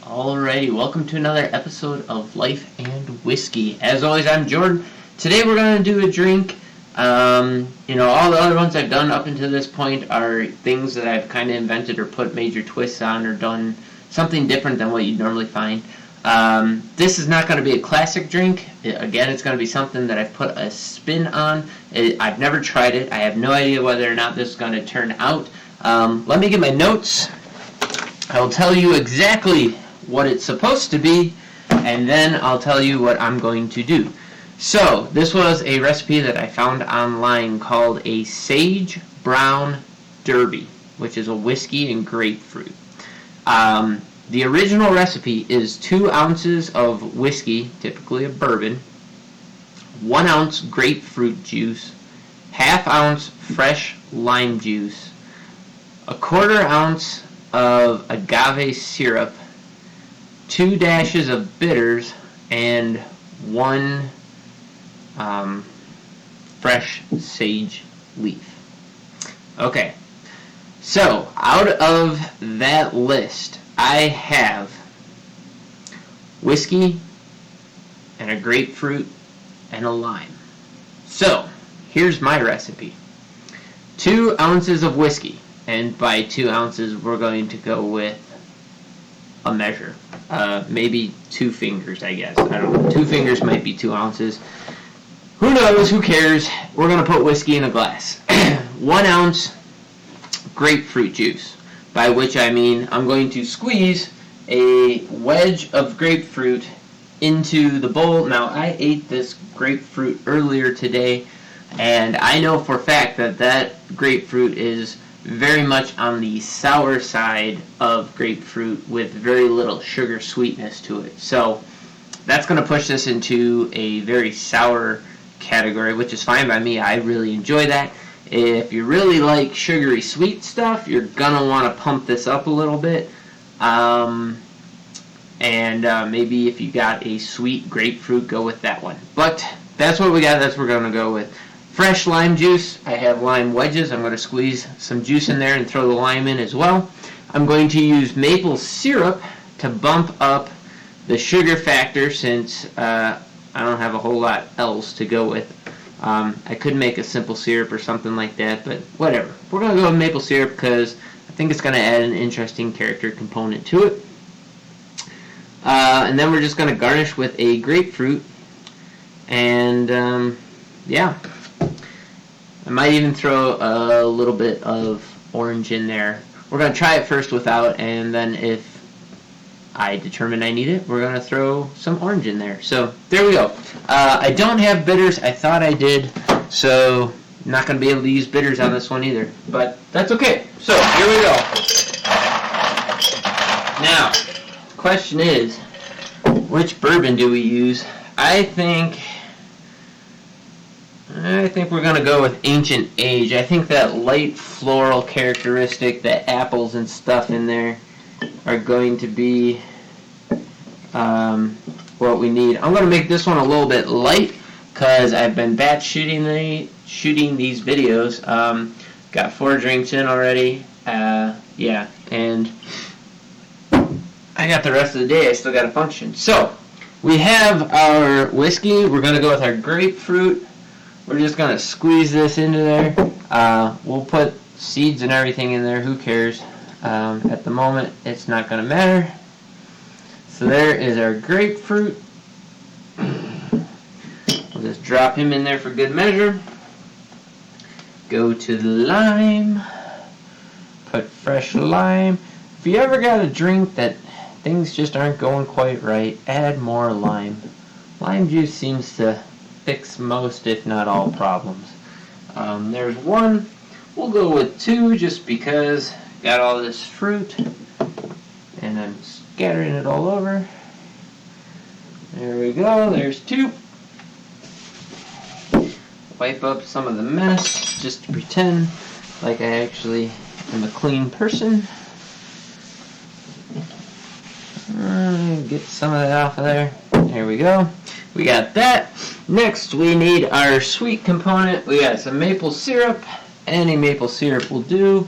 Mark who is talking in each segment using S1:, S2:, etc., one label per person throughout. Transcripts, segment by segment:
S1: Alrighty, welcome to another episode of Life and Whiskey. As always, I'm Jordan. Today we're going to do a drink. All the other ones I've done up until this point are things that I've kind of invented or put major twists on or done something different than what you'd normally find. This is not going to be a classic drink. Again, it's going to be something that I've put a spin on. I've never tried it. I have no idea whether or not this is going to turn out. Let me get my notes. I will tell you exactly what it's supposed to be, and then I'll tell you what I'm going to do. So, this was a recipe that I found online called a Sage Brown Derby, which is a whiskey and grapefruit. The original recipe is 2 ounces of whiskey, typically a bourbon, 1 ounce grapefruit juice, ½ ounce fresh lime juice, 1/4 ounce of agave syrup, 2 dashes of bitters, and 1 fresh sage leaf. Okay, so out of that list, I have whiskey and a grapefruit and a lime. So, here's my recipe. 2 ounces of whiskey, and by 2 ounces we're going to go with a measure. Maybe 2 fingers, I guess. I don't know. 2 fingers might be 2 ounces. Who knows? Who cares? We're going to put whiskey in a glass. 1 ounce grapefruit juice, by which I mean I'm going to squeeze a wedge of grapefruit into the bowl. Now, I ate this grapefruit earlier today, and I know for a fact that that grapefruit is very much on the sour side of grapefruit with very little sugar sweetness to it. So that's going to push this into a very sour category, which is fine by me. I really enjoy that. If you really like sugary sweet stuff, you're going to want to pump this up a little bit. Maybe if you got a sweet grapefruit, go with that one. But that's what we got. That's what we're going to go with. Fresh lime juice. I have lime wedges. I'm going to squeeze some juice in there and throw the lime in as well. I'm going to use maple syrup to bump up the sugar factor since I don't have a whole lot else to go with. I could make a simple syrup or something like that, but whatever. We're going to go with maple syrup because I think it's going to add an interesting character component to it. And then we're just going to garnish with a grapefruit. And yeah. I might even throw a little bit of orange in there. We're going to try it first without, and then if I determine I need it, we're going to throw some orange in there. So there we go. I don't have bitters. I thought I did, so I'm not going to be able to use bitters on this one either. But that's okay. So here we go. Now, the question is, which bourbon do we use? I think we're going to go with Ancient Age. I think that light floral characteristic, the apples and stuff in there, are going to be what we need. I'm going to make this one a little bit light because I've been batch shooting these videos. Got 4 drinks in already. And I got the rest of the day. I still got to function. So, we have our whiskey. We're going to go with our grapefruit. We're just going to squeeze this into there. We'll put seeds and everything in there. Who cares? At the moment, it's not going to matter. So there is our grapefruit. We'll just drop him in there for good measure. Go to the lime. Put fresh lime. If you ever got a drink that things just aren't going quite right, add more lime. Lime juice seems to fix most, if not all, problems. There's 1. We'll go with 2 just because got all this fruit and I'm scattering it all over. There we go. There's 2. Wipe up some of the mess just to pretend like I actually am a clean person. Get some of that off of there. There we go. We got that. Next, we need our sweet component. We got some maple syrup. Any maple syrup will do.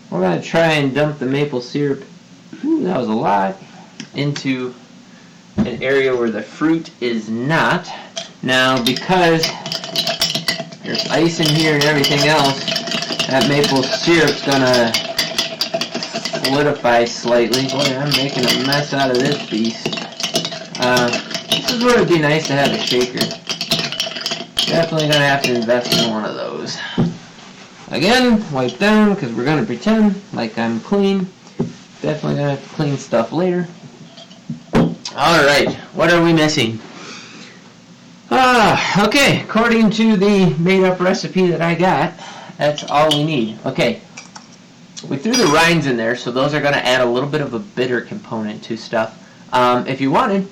S1: We're going to try and dump the maple syrup. Ooh, that was a lot. into an area where the fruit is not. Now, because there's ice in here and everything else, that maple syrup's gonna solidify slightly. Boy, I'm making a mess out of this beast. This is where it'd be nice to have a shaker. Definitely gonna have to invest in one of those. Again, wipe down because we're gonna pretend like I'm clean. Definitely gonna have to clean stuff later. Alright, what are we missing? Okay, according to the made-up recipe that I got, that's all we need. Okay, we threw the rinds in there, so those are going to add a little bit of a bitter component to stuff. If you wanted,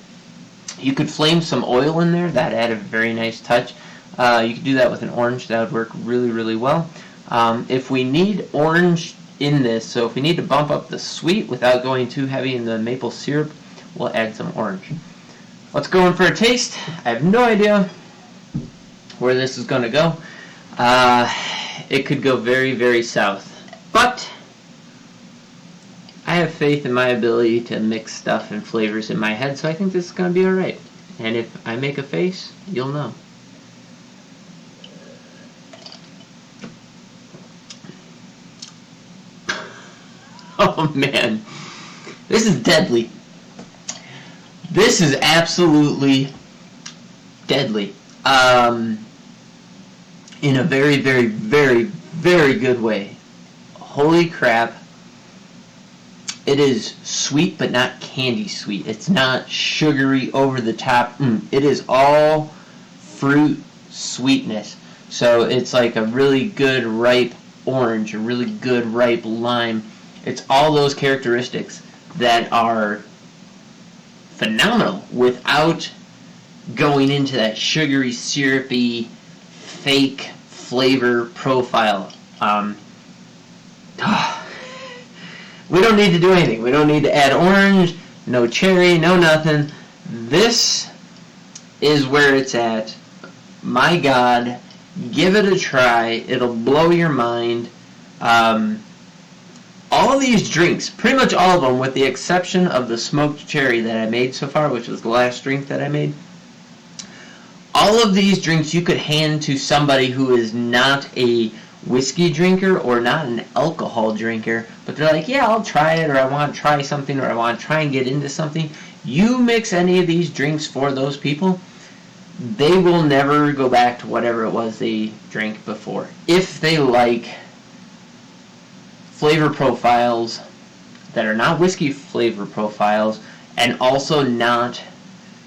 S1: you could flame some oil in there. That added a very nice touch. You could do that with an orange. That would work really, really well. If we need orange in this, so if we need to bump up the sweet without going too heavy in the maple syrup, we'll add some orange. Let's go in for a taste. I have no idea where this is going to go. It could go very, very south. But I have faith in my ability to mix stuff and flavors in my head, so I think this is going to be alright. And if I make a face, you'll know. Oh man, this is deadly. This is absolutely deadly. In a very, very, very, very good way. Holy crap. It is sweet, but not candy sweet. It's not sugary over the top. It is all fruit sweetness. So it's like a really good ripe orange, a really good ripe lime. It's all those characteristics that are phenomenal without going into that sugary, syrupy, fake flavor profile. We don't need to do anything. We don't need to add orange, no cherry, no nothing. This is where it's at. My God, give it a try. It'll blow your mind. All these drinks, pretty much all of them, with the exception of the smoked cherry that I made so far, which was the last drink that I made, all of these drinks you could hand to somebody who is not a whiskey drinker or not an alcohol drinker, but they're like, yeah, I'll try it, or I want to try something, or I want to try and get into something. You mix any of these drinks for those people, they will never go back to whatever it was they drank before. If they like flavor profiles that are not whiskey flavor profiles and also not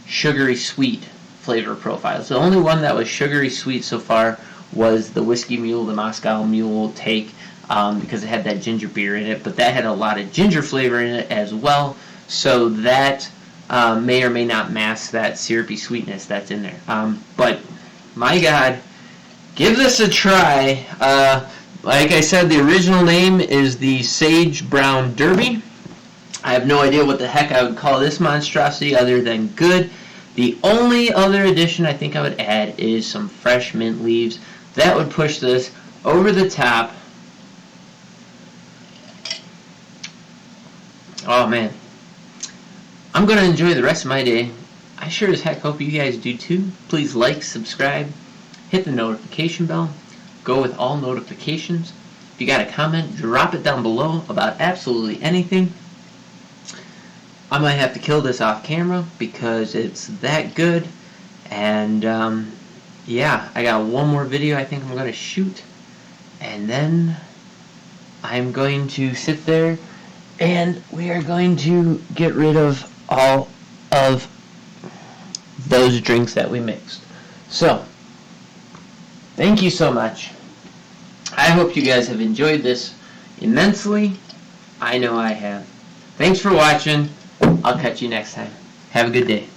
S1: sugary sweet flavor profiles. The only one that was sugary sweet so far was the Whiskey Mule, the Moscow Mule take, because it had that ginger beer in it, but that had a lot of ginger flavor in it as well, so that may or may not mask that syrupy sweetness that's in there. But my God, give this a try. Like I said, the original name is the Sage Brown Derby. I have no idea what the heck I would call this monstrosity other than good. The only other addition I think I would add is some fresh mint leaves. That would push this over the top. Oh man. I'm going to enjoy the rest of my day. I sure as heck hope you guys do too. Please like, subscribe, hit the notification bell. Go with all notifications. If you got a comment, drop it down below about absolutely anything. I might have to kill this off camera because it's that good. And yeah, I got one more video I think I'm going to shoot. And then I'm going to sit there and we are going to get rid of all of those drinks that we mixed. So, thank you so much. I hope you guys have enjoyed this immensely. I know I have. Thanks for watching. I'll catch you next time. Have a good day.